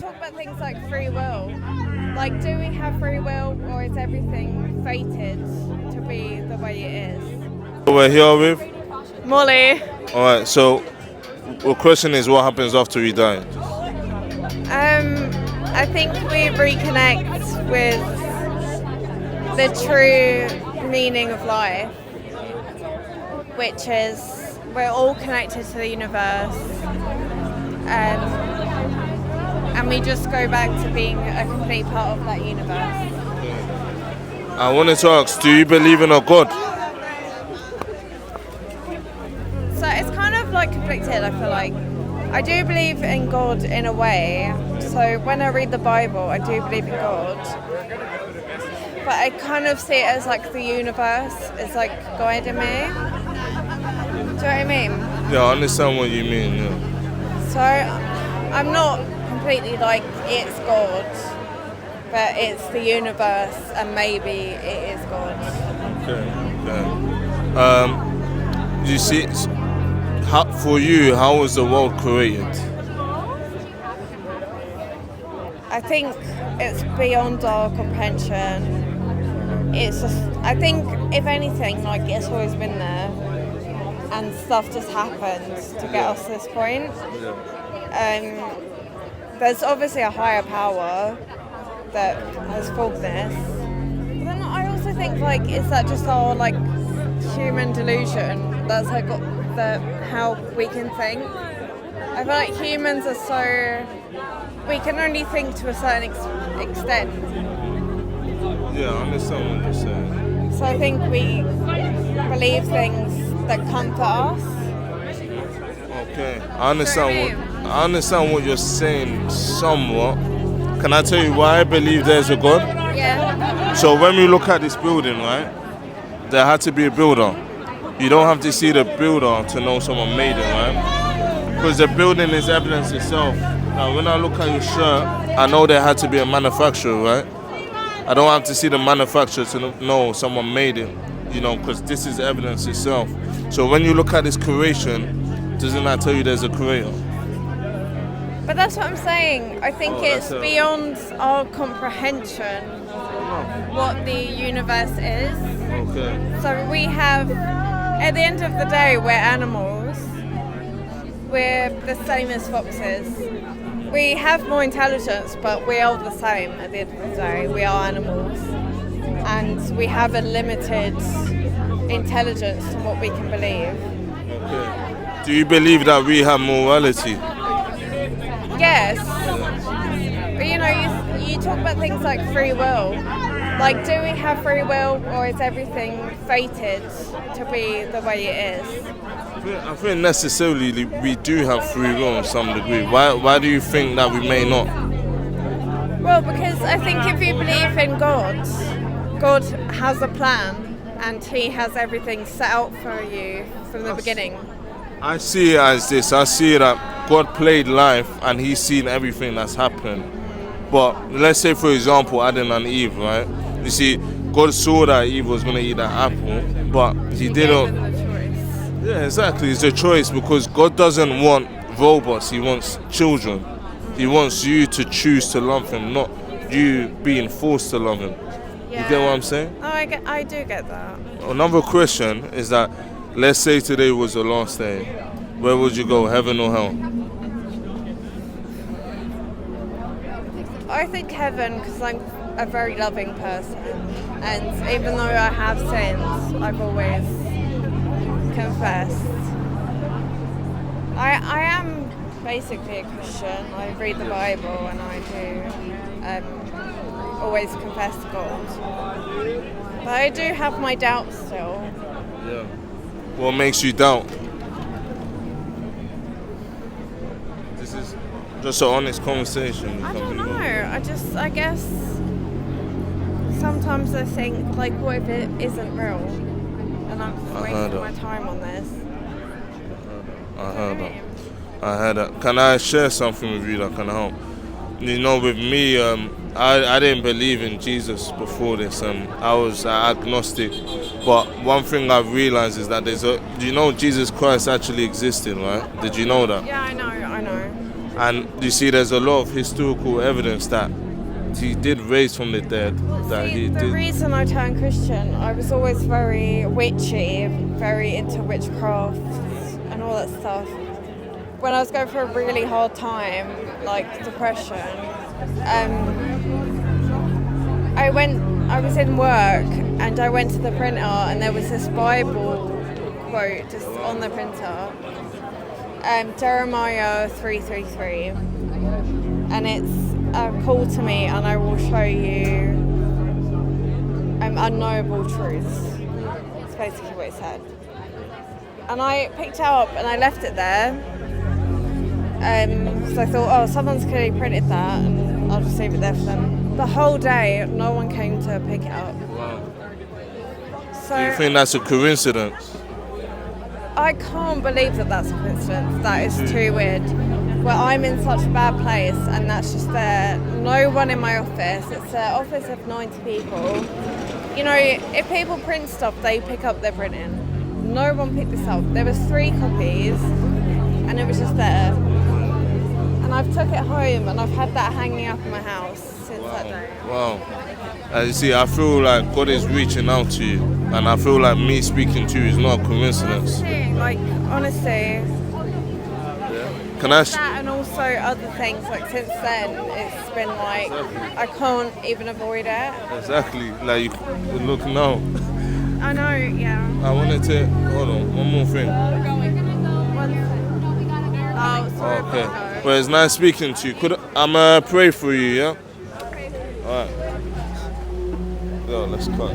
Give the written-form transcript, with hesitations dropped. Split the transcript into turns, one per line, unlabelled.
talk about things like free will. Like, do we have free will, or is everything fated to be the way it is?
We're here with.
Molly.
All right. So, the question is, what happens after we die?
I think we reconnect with the true meaning of life, which is we're all connected to the universe, and we just go back to being a complete part of that universe.
I wanted to ask, do you believe in a God?
So it's kind of like conflicted, I feel like. I do believe in God in a way. So when I read the Bible, I do believe in God. But I kind of see it as like the universe is like guiding me. Do you know what I mean?
Yeah, I understand what you mean. Yeah.
So I'm not completely like it's God, but it's the universe and maybe it is God.
Okay. You see, for you, how was the world created?
I think it's beyond our comprehension. It's just, I think, if anything, like it's always been there, and stuff just happened to get us to this point. There's obviously a higher power that has formed this. But then I also think, like, is that just our like human delusion? That's like how we can think. I feel like humans are so, we can only think to a certain extent.
Yeah, I understand what you're saying.
So I think we believe things that comfort us.
Okay, I understand what you're saying somewhat. Can I tell you why I believe there's a God?
Yeah.
So when we look at this building, right, there had to be a builder. You don't have to see the builder to know someone made it, right? Because the building is evidence itself. Now, when I look at your shirt, I know there had to be a manufacturer, right? I don't have to see the manufacturer to know someone made it, because this is evidence itself. So when you look at this creation, doesn't that tell you there's a creator?
But that's what I'm saying. I think it's beyond our comprehension what the universe is.
Okay.
So we have, at the end of the day, we're animals. We're the same as foxes. We have more intelligence, but we are the same at the end of the day. We are animals. And we have a limited intelligence to what we can believe.
Okay. Do you believe that we have morality?
Yes. But you talk about things like free will. Like, do we have free will, or is everything fated to be the way it is?
I think necessarily we do have free will in some degree. Why do you think that we may not?
Well, because I think if you believe in God, God has a plan and He has everything set out for you from the beginning.
I see it as this. I see that God played life and He's seen everything that's happened. But let's say, for example, Adam and Eve, right? You see, God saw that Eve was going to eat that apple, but He didn't.
Gave them the choice.
Yeah, exactly. It's a choice because God doesn't want robots. He wants children. He wants you to choose to love Him, not you being forced to love Him.
Yeah.
You get what I'm saying?
Oh, I do get that.
Another question is that, let's say today was the last day. Where would you go, heaven or hell?
I think heaven, because I'm a very loving person, and even though I have sins, I've always confessed. I am basically a Christian. I read the Bible and I do always confess to God. But I do have my doubts still.
Yeah. What makes you doubt? This is just an honest conversation.
I don't know. I guess sometimes I think, like, what if it isn't real? And I'm wasting my time on this.
I heard that. Can I share something with you that can help? With me, I didn't believe in Jesus before this. I was agnostic. But one thing I've realized is that Jesus Christ actually existed, right? Did you know that?
Yeah, I know.
And you see, there's a lot of historical evidence that he did raise from the dead. That
See,
he
the
did.
reason I turned Christian, I was always very witchy, very into witchcraft and all that stuff. When I was going through a really hard time, like depression, I was in work and I went to the printer and there was this Bible quote just on the printer, Jeremiah 3:33, and it's call to me and I will show you unknowable truths. It's basically what it said. And I picked it up and I left it there. So I thought, oh, someone's clearly printed that and I'll just leave it there for them. The whole day, no one came to pick it up.
Wow.
So
Do you think that's a coincidence?
I can't believe that that's a coincidence. That is too weird. Well, I'm in such a bad place and that's just there. No one in my office. It's an office of 90 people. You know, if people print stuff, they pick up their printing. No one picked this up. There was 3 copies and it was just there. And I've took it home and I've had that hanging up in my house since that day.
Wow. As you see, I feel like God is reaching out to you, and I feel like me speaking to you is not a coincidence.
Like, honestly,
Can I?
that and also other things, like since then, it's been like, I can't even avoid it.
Exactly. Like you look now.
I know, yeah.
I wanted to hold on. One more thing.
Oh, sorry.
Okay. Well, it's nice speaking to you. Could I'm pray for you? Yeah. All right. Yo, let's cut.